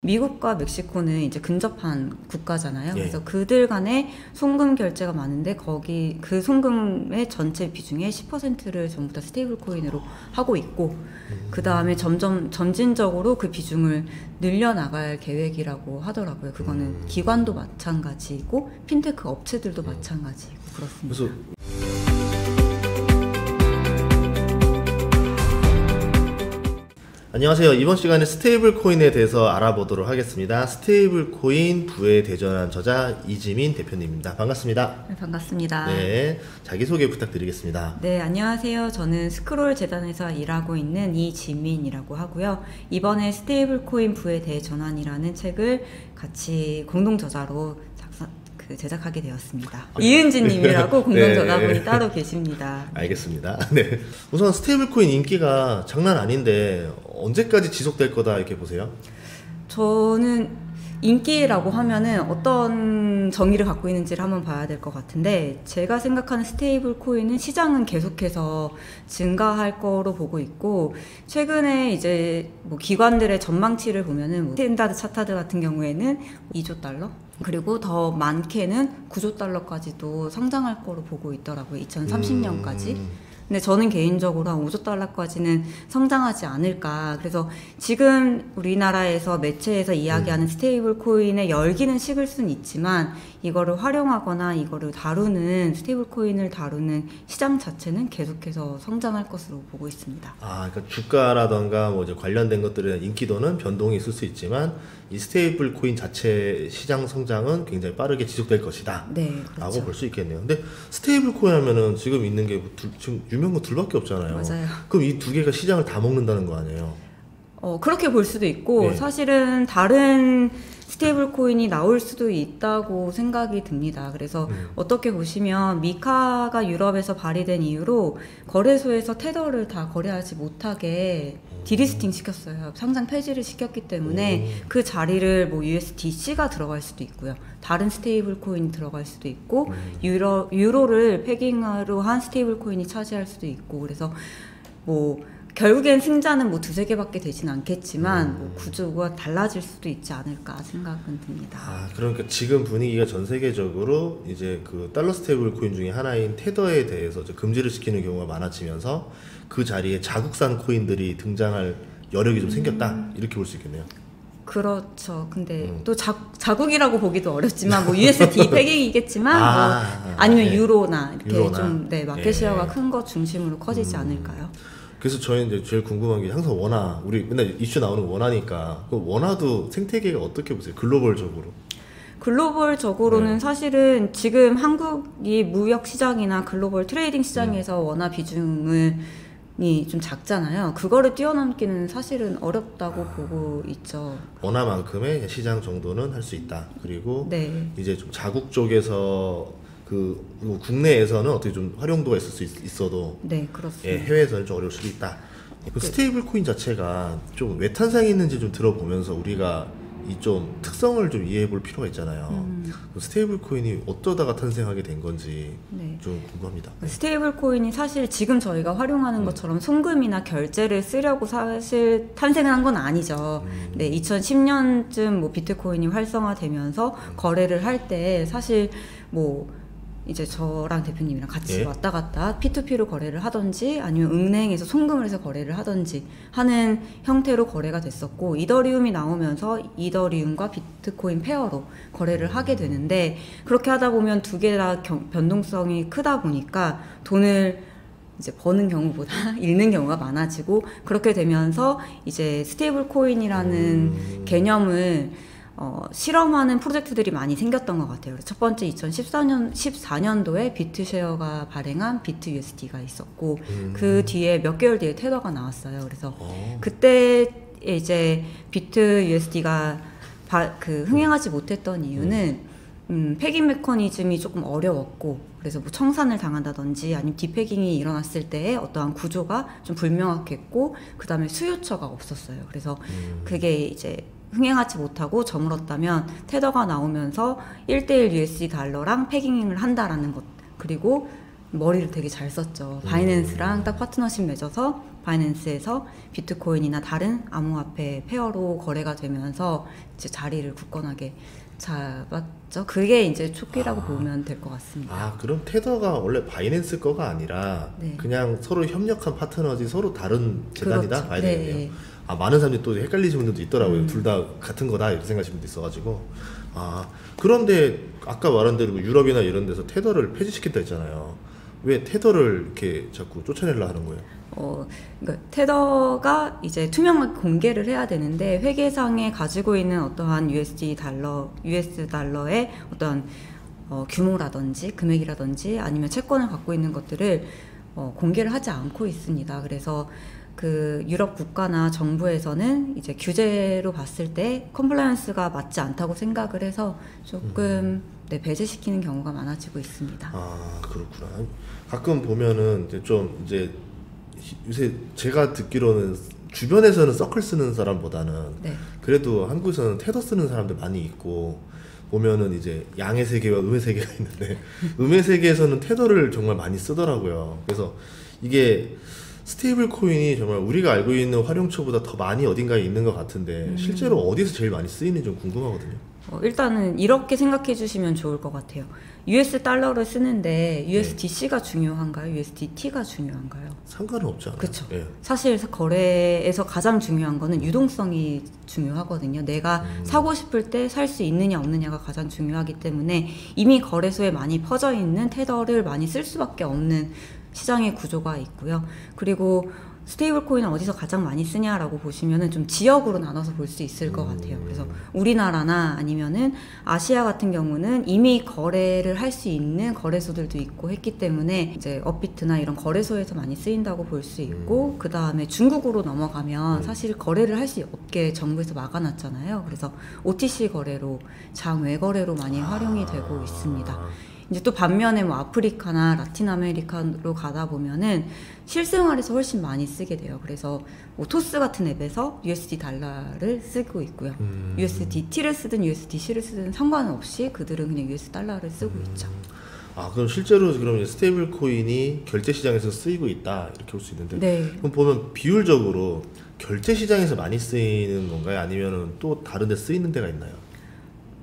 미국과 멕시코는 이제 근접한 국가잖아요. 그래서 그들 간에 송금 결제가 많은데 거기 그 송금의 전체 비중의 10%를 전부 다 스테이블 코인으로 하고 있고 그 다음에 점진적으로 그 비중을 늘려나갈 계획이라고 하더라고요. 그거는 기관도 마찬가지고 핀테크 업체들도 마찬가지고 그렇습니다. 그래서 안녕하세요. 이번 시간에 스테이블 코인에 대해서 알아보도록 하겠습니다. 스테이블 코인 부에 대전한 저자 이지민 대표님입니다. 반갑습니다. 네, 반갑습니다. 네, 자기소개 부탁드리겠습니다. 네, 안녕하세요. 저는 스크롤 재단에서 일하고 있는 이지민이라고 하고요. 이번에 스테이블 코인 부에 대해 전환이라는 책을 같이 공동 저자로 제작하게 되었습니다. 이은지님이라고 공동 저자분이 따로 계십니다. 알겠습니다. 네, 우선 스테이블 코인 인기가 장난 아닌데 언제까지 지속될 거다 이렇게 보세요? 저는 인기라고 하면은 어떤 정의를 갖고 있는지를 한번 봐야 될 것 같은데, 제가 생각하는 스테이블 코인은 시장은 계속해서 증가할 거로 보고 있고, 최근에 이제 뭐 기관들의 전망치를 보면은 뭐 스탠다드 차타드 같은 경우에는 2조 달러? 그리고 더 많게는 9조 달러까지도 성장할 거로 보고 있더라고요. 2030년까지. 근데 저는 개인적으로 한 5조 달러까지는 성장하지 않을까. 그래서 지금 우리나라에서 매체에서 이야기하는 스테이블 코인의 열기는 식을 수는 있지만, 이거를 활용하거나 이거를 다루는, 스테이블 코인을 다루는 시장 자체는 계속해서 성장할 것으로 보고 있습니다. 그러니까 주가라던가 뭐 이제 관련된 것들의 인기도는 변동이 있을 수 있지만, 이 스테이블 코인 자체 시장 성장은 굉장히 빠르게 지속될 것이다. 네, 그렇죠. 라고 볼 수 있겠네요. 근데 스테이블 코인 하면은 지금 있는 게 지금 유명한 거 둘밖에 없잖아요. 맞아요. 그럼 이 두 개가 시장을 다 먹는다는 거 아니에요? 그렇게 볼 수도 있고, 사실은 다른 스테이블 코인이 나올 수도 있다고 생각이 듭니다. 그래서 어떻게 보시면 미카가 유럽에서 발의된 이후로 거래소에서 테더를 다 거래하지 못하게 디리스팅 시켰어요. 상장 폐지를 시켰기 때문에 그 자리를 뭐 USDC가 들어갈 수도 있고요. 다른 스테이블 코인이 들어갈 수도 있고, 유로를 패깅으로 한 스테이블 코인이 차지할 수도 있고, 그래서 뭐 결국엔 승자는 뭐 두세 개밖에 되진 않겠지만 뭐 구조가 달라질 수도 있지 않을까 생각은 듭니다. 그러니까 지금 분위기가 전 세계적으로 이제 그 달러 스테이블 코인 중에 하나인 테더에 대해서 금지를 시키는 경우가 많아지면서 그 자리에 자국산 코인들이 등장할 여력이 좀 생겼다, 이렇게 볼 수 있겠네요. 그렇죠. 근데 또 자국이라고 보기도 어렵지만 뭐 USD 패깅이겠지만 뭐 아니면 유로나 이렇게 좀 마켓시어가 큰 것 중심으로 커지지 않을까요? 그래서 저희는 이제 제일 궁금한 게, 항상 원화, 우리 맨날 이슈 나오는 원화니까, 그 원화도 생태계가 어떻게 보세요? 글로벌적으로? 글로벌적으로는 사실은 지금 한국이 무역 시장이나 글로벌 트레이딩 시장에서 원화 비중이 좀 작잖아요. 그거를 뛰어넘기는 사실은 어렵다고 보고 있죠. 원화만큼의 시장 정도는 할 수 있다. 그리고 이제 좀 자국 쪽에서 국내에서는 어떻게 좀 활용도가 있을 수 있어도 그렇습니다. 해외에서는 좀 어려울 수도 있다. 그 스테이블 코인 자체가 좀 왜 탄생이 있는지 좀 들어보면서 우리가 이 좀 특성을 좀 이해해 볼 필요가 있잖아요. 스테이블 코인이 어쩌다가 탄생하게 된 건지 좀 궁금합니다. 스테이블 코인이 사실 지금 저희가 활용하는 것처럼 송금이나 결제를 쓰려고 사실 탄생을 한 건 아니죠. 2010년쯤 뭐 비트코인이 활성화되면서 거래를 할 때 사실 뭐 이제 저랑 대표님이랑 같이 왔다 갔다 P2P로 거래를 하던지 아니면 은행에서 송금을 해서 거래를 하던지 하는 형태로 거래가 됐었고, 이더리움이 나오면서 이더리움과 비트코인 페어로 거래를 하게 되는데, 그렇게 하다 보면 두 개 다 변동성이 크다 보니까 돈을 이제 버는 경우보다 잃는 경우가 많아지고, 그렇게 되면서 이제 스테이블 코인이라는 개념을 실험하는 프로젝트들이 많이 생겼던 것 같아요. 첫 번째 2014년도에 비트쉐어가 발행한 비트USD가 있었고, 그 뒤에 몇 개월 뒤에 테더가 나왔어요. 그래서 그때 이제 비트USD가 흥행하지 못했던 이유는 패깅 메커니즘이 조금 어려웠고, 그래서 뭐 청산을 당한다든지 아니면 디패깅이 일어났을 때의 어떠한 구조가 좀 불명확했고, 그 다음에 수요처가 없었어요. 그래서 그게 이제 흥행하지 못하고 저물었다면 테더가 나오면서 1:1 USD 달러랑 패깅을 한다라는 것, 그리고 머리를 되게 잘 썼죠. 바이낸스랑 딱 파트너십 맺어서 바이낸스에서 비트코인이나 다른 암호화폐 페어로 거래가 되면서 이제 자리를 굳건하게 잡았죠. 그게 이제 초기라고 보면 될 것 같습니다. 아, 그럼 테더가 원래 바이낸스 거가 아니라 네. 그냥 서로 협력한 파트너지 서로 다른 재단이다? 그렇죠. 봐야 네. 되겠네요. 아, 많은 사람들이 또 헷갈리시는 분들도 있더라고요. 둘 다 같은 거다 이렇게 생각하시는 분도 있어가지고. 아, 그런데 아까 말한 대로 유럽이나 이런 데서 테더를 폐지시켰다 했잖아요. 왜 테더를 이렇게 자꾸 쫓아내려 하는 거예요? 그러니까 테더가 이제 투명하게 공개를 해야 되는데 회계상에 가지고 있는 어떠한 US 달러의 어떤 규모라든지 금액이라든지 아니면 채권을 갖고 있는 것들을 공개를 하지 않고 있습니다. 그래서 그 유럽 국가나 정부에서는 이제 규제로 봤을 때 컴플라이언스가 맞지 않다고 생각을 해서 조금 네, 배제시키는 경우가 많아지고 있습니다. 아, 그렇구나. 가끔 보면은 이제 좀 이제 요새 제가 듣기로는 주변에서는 서클 쓰는 사람보다는 네. 그래도 한국에서는 테더 쓰는 사람들 많이 있고 보면은 이제 양의 세계와 음의 세계가 있는데 음의 세계에서는 테더를 정말 많이 쓰더라고요. 그래서 이게 스테이블 코인이 정말 우리가 알고 있는 활용처보다 더 많이 어딘가에 있는 것 같은데 실제로 어디서 제일 많이 쓰이는지 좀 궁금하거든요. 일단은 이렇게 생각해 주시면 좋을 것 같아요. US 달러를 쓰는데 USDC가 중요한가요? USDT가 중요한가요? 상관은 없지 않아요? 그렇죠. 예. 사실 거래에서 가장 중요한 거는 유동성이 중요하거든요. 내가 사고 싶을 때 살 수 있느냐 없느냐가 가장 중요하기 때문에 이미 거래소에 많이 퍼져 있는 테더를 많이 쓸 수밖에 없는 시장의 구조가 있고요. 그리고 스테이블 코인은 어디서 가장 많이 쓰냐라고 보시면은 좀 지역으로 나눠서 볼 수 있을 것 같아요. 그래서 우리나라나 아니면은 아시아 같은 경우는 이미 거래를 할 수 있는 거래소들도 있고 했기 때문에 이제 업비트나 이런 거래소에서 많이 쓰인다고 볼 수 있고 그 다음에 중국으로 넘어가면 사실 거래를 할 수 없게 정부에서 막아놨잖아요. 그래서 OTC 거래로 장외 거래로 많이 활용이 되고 있습니다. 이제 또 반면에 뭐 아프리카나 라틴 아메리카로 가다 보면은 실생활에서 훨씬 많이 쓰게 돼요. 그래서 뭐 토스 같은 앱에서 USD 달러를 쓰고 있고요. USDT를 쓰든 USDC를 쓰든 상관없이 그들은 그냥 US 달러를 쓰고 있죠. 아, 그럼 실제로 그러면 스테이블 코인이 결제 시장에서 쓰이고 있다 이렇게 볼 수 있는데 네. 그럼 보면 비율적으로 결제 시장에서 많이 쓰이는 건가요? 아니면은 또 다른 데 쓰이는 데가 있나요?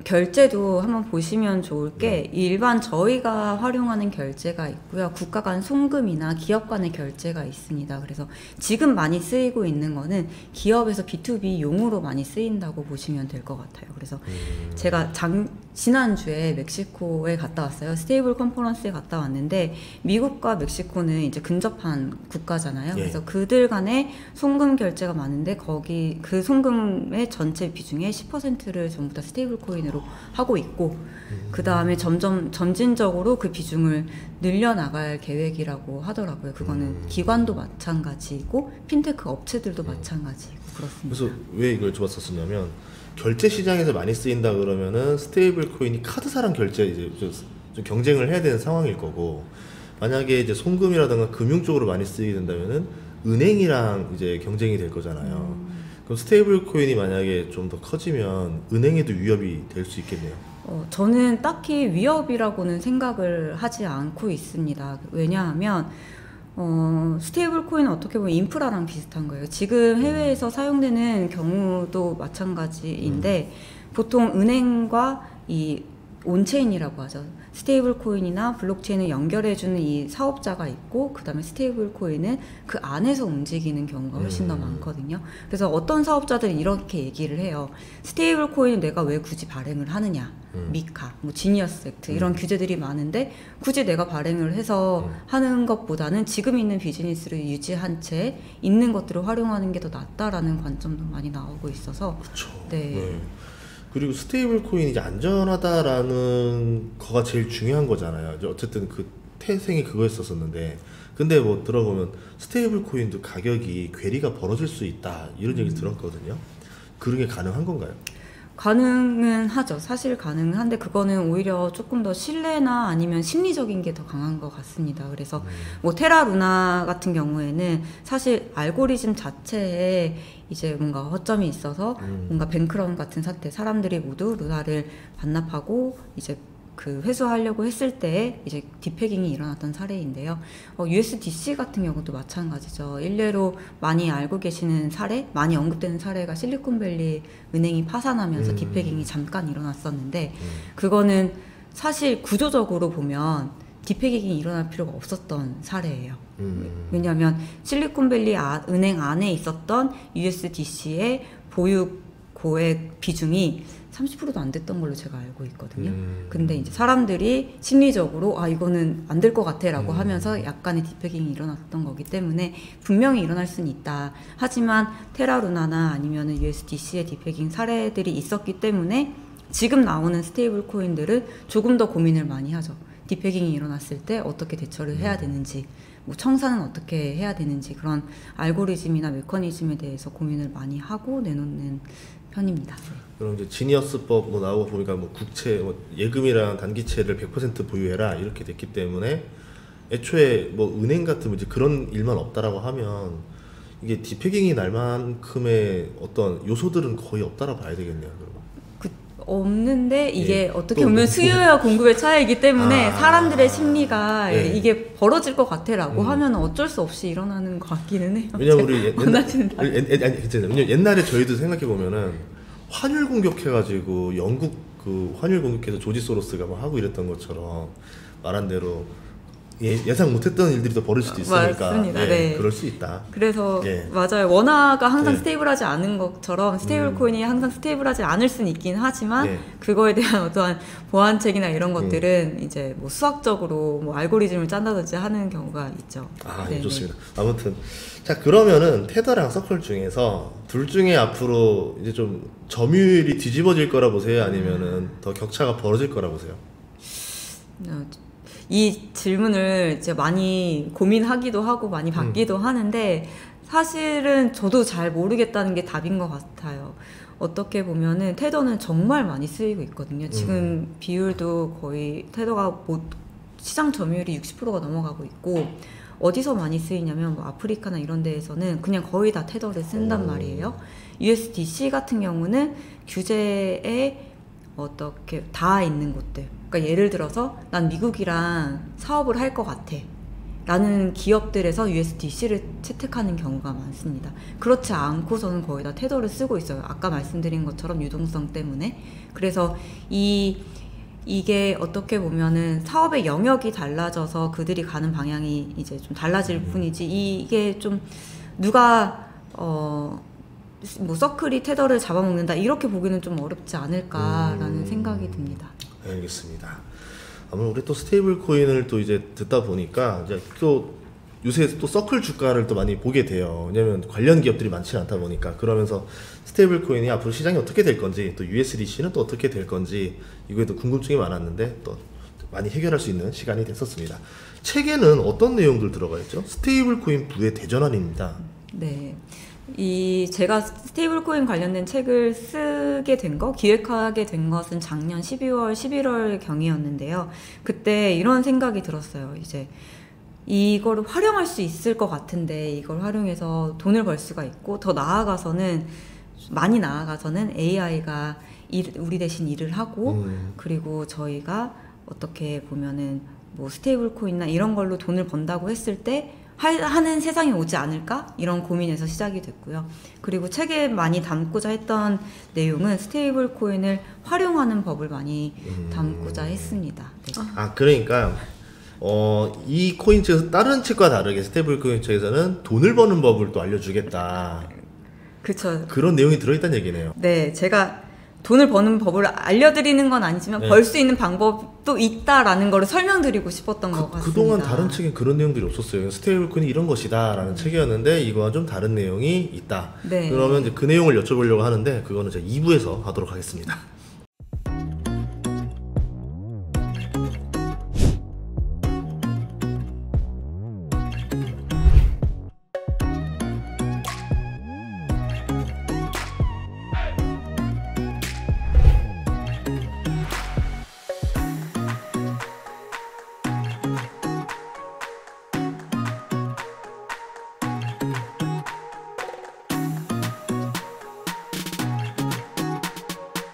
결제도 한번 보시면 좋을 게 일반 저희가 활용하는 결제가 있고요. 국가 간 송금이나 기업 간의 결제가 있습니다. 그래서 지금 많이 쓰이고 있는 거는 기업에서 B2B 용으로 많이 쓰인다고 보시면 될 것 같아요. 그래서 제가 지난주에 멕시코에 갔다 왔어요. 스테이블 컨퍼런스에 갔다 왔는데 미국과 멕시코는 이제 근접한 국가잖아요. 그래서 그들 간에 송금 결제가 많은데 거기 그 송금의 전체 비중의 10%를 전부 다 스테이블 코인으로 하고 있고 그 다음에 점진적으로 그 비중을 늘려나갈 계획이라고 하더라고요. 그거는 기관도 마찬가지고 핀테크 업체들도 마찬가지고 그렇습니다. 그래서 왜 이걸 좋았었냐면 결제 시장에서 많이 쓰인다 그러면은 스테이블 코인이 카드사랑 결제 이제 좀 경쟁을 해야 되는 상황일 거고 만약에 이제 송금이라든가 금융 쪽으로 많이 쓰이게 된다면은 은행이랑 이제 경쟁이 될 거잖아요. 그럼 스테이블 코인이 만약에 좀 더 커지면 은행에도 위협이 될 수 있겠네요. 저는 딱히 위협이라고는 생각을 하지 않고 있습니다. 왜냐하면 스테이블 코인은 어떻게 보면 인프라랑 비슷한 거예요. 지금 해외에서 사용되는 경우도 마찬가지인데 보통 은행과 이 온체인이라고 하죠. 스테이블 코인이나 블록체인을 연결해주는 이 사업자가 있고 그 다음에 스테이블 코인은 그 안에서 움직이는 경우가 훨씬 더 많거든요. 그래서 어떤 사업자들은 이렇게 얘기를 해요. 스테이블 코인은 내가 왜 굳이 발행을 하느냐. 미카, 뭐 지니어스 액트 이런 규제들이 많은데 굳이 내가 발행을 해서 하는 것보다는 지금 있는 비즈니스를 유지한 채 있는 것들을 활용하는 게 더 낫다라는 관점도 많이 나오고 있어서 그렇죠. 네. 그리고 스테이블 코인이 이제 안전하다라는 거가 제일 중요한 거잖아요. 이제 어쨌든 그 태생이 그거였었는데, 근데 뭐 들어보면 스테이블 코인도 가격이 괴리가 벌어질 수 있다 이런 얘기 들었거든요. 그런 게 가능한 건가요? 가능은 하죠. 사실 가능은 한데 그거는 오히려 조금 더 신뢰나 아니면 심리적인 게 더 강한 것 같습니다. 그래서 뭐 테라 루나 같은 경우에는 사실 알고리즘 자체에 이제 뭔가 허점이 있어서 뭔가 뱅크런 같은 사태, 사람들이 모두 루나를 반납하고 이제 그 회수하려고 했을 때 이제 디패깅이 일어났던 사례인데요. USDC 같은 경우도 마찬가지죠. 일례로 많이 알고 계시는 사례, 많이 언급되는 사례가 실리콘밸리 은행이 파산하면서 디패깅이 잠깐 일어났었는데 그거는 사실 구조적으로 보면 디패깅이 일어날 필요가 없었던 사례예요. 왜냐하면 실리콘밸리 은행 안에 있었던 USDC의 보유 고액 비중이 30%도 안 됐던 걸로 제가 알고 있거든요. 근데 이제 사람들이 심리적으로 이거는 안 될 것 같아 라고 하면서 약간의 디패깅이 일어났던 거기 때문에 분명히 일어날 수는 있다. 하지만 테라루나나 아니면 USDC의 디패깅 사례들이 있었기 때문에 지금 나오는 스테이블 코인들은 조금 더 고민을 많이 하죠. 디패깅이 일어났을 때 어떻게 대처를 해야 되는지, 뭐 청산은 어떻게 해야 되는지 그런 알고리즘이나 메커니즘에 대해서 고민을 많이 하고 내놓는 편입니다. 그럼 이제 지니어스법 뭐 나오고 보니까 뭐 국채, 뭐 예금이랑 단기채를 100% 보유해라 이렇게 됐기 때문에 애초에 뭐 은행 같은 이제 그런 일만 없다라고 하면 이게 디패깅이 날 만큼의 어떤 요소들은 거의 없다라고 봐야 되겠네요. 없는데 이게 어떻게 또 보면 수요와 공급의 차이이기 때문에 사람들의 심리가 네. 이게 벌어질 것 같아라고 하면 어쩔 수 없이 일어나는 것 같기는 해요. 왜냐면 우리 옛날에 저희도 생각해 보면은 환율 공격해가지고 영국 그 환율 공격해서 조지 소로스가 막 하고 이랬던 것처럼 말한 대로 예상 못했던 일들이 더 벌어질 수도 있으니까 맞습니다. 네. 그럴 수 있다. 그래서 맞아요. 원화가 항상 네. 스테이블하지 않은 것처럼 스테이블 코인이 항상 스테이블하지 않을 수는 있긴 하지만 그거에 대한 어떠한 보완책이나 이런 것들은 이제 뭐 수학적으로 뭐 알고리즘을 짠다든지 하는 경우가 있죠. 네, 좋습니다. 아무튼 자 그러면은 테더랑 서클 중에서 둘 중에 앞으로 이제 좀 점유율이 뒤집어질 거라 보세요? 아니면은 더 격차가 벌어질 거라 보세요? 이 질문을 이제 많이 고민하기도 하고 많이 받기도 하는데 사실은 저도 잘 모르겠다는 게 답인 것 같아요. 어떻게 보면은 테더는 정말 많이 쓰이고 있거든요. 지금 비율도 거의 테더가 시장 점유율이 60%가 넘어가고 있고 어디서 많이 쓰이냐면 뭐 아프리카나 이런 데에서는 그냥 거의 다 테더를 쓴단 말이에요. USDC 같은 경우는 규제에 어떻게 다 있는 곳들, 그러니까 예를 들어서 난 미국이랑 사업을 할 것 같아 라는 기업들에서 USDC를 채택하는 경우가 많습니다. 그렇지 않고서는 거의 다 테더를 쓰고 있어요. 아까 말씀드린 것처럼 유동성 때문에. 그래서 이게 어떻게 보면은 사업의 영역이 달라져서 그들이 가는 방향이 이제 좀 달라질 뿐이지 이게 좀 누가 뭐 서클이 테더를 잡아먹는다 이렇게 보기는 좀 어렵지 않을까라는 생각이 듭니다. 알겠습니다. 아무래도 우리 또 스테이블 코인을 또 이제 듣다 보니까 이제 또 요새 또 서클 주가를 또 많이 보게 돼요. 왜냐면 관련 기업들이 많지 않다 보니까. 그러면서 스테이블 코인이 앞으로 시장이 어떻게 될 건지, 또 USDC는 또 어떻게 될 건지 이거에도 궁금증이 많았는데 또 많이 해결할 수 있는 시간이 됐었습니다. 책에는 어떤 내용들 들어가 있죠? 스테이블 코인 부의 대전환입니다. 네. 제가 스테이블 코인 관련된 책을 쓰게 된 기획하게 된 것은 작년 12월, 11월 경이었는데요. 그때 이런 생각이 들었어요. 이제 이거를 활용할 수 있을 것 같은데 이걸 활용해서 돈을 벌 수가 있고 더 나아가서는 많이 나아가서는 AI가 우리 대신 일을 하고 그리고 저희가 어떻게 보면은 뭐 스테이블 코인이나 이런 걸로 돈을 번다고 했을 때 하는 세상이 오지 않을까? 이런 고민에서 시작이 됐고요. 그리고 책에 많이 담고자 했던 내용은 스테이블 코인을 활용하는 법을 많이 담고자 했습니다. 네. 그러니까 이 코인 측에서 다른 책과 다르게 스테이블 코인 측에서는 돈을 버는 법을 또 알려주겠다. 그렇죠. 그런 내용이 들어있다는 얘기네요. 네, 제가 돈을 버는 법을 알려드리는 건 아니지만 벌 수 있는 방법도 있다라는 걸 설명드리고 싶었던 것 같습니다. 그동안 다른 책엔 그런 내용들이 없었어요. 스테이블 코인이 이런 것이다 라는 책이었는데 이거와 좀 다른 내용이 있다. 네. 그러면 이제 그 내용을 여쭤보려고 하는데 그거는 제가 2부에서 하도록 하겠습니다.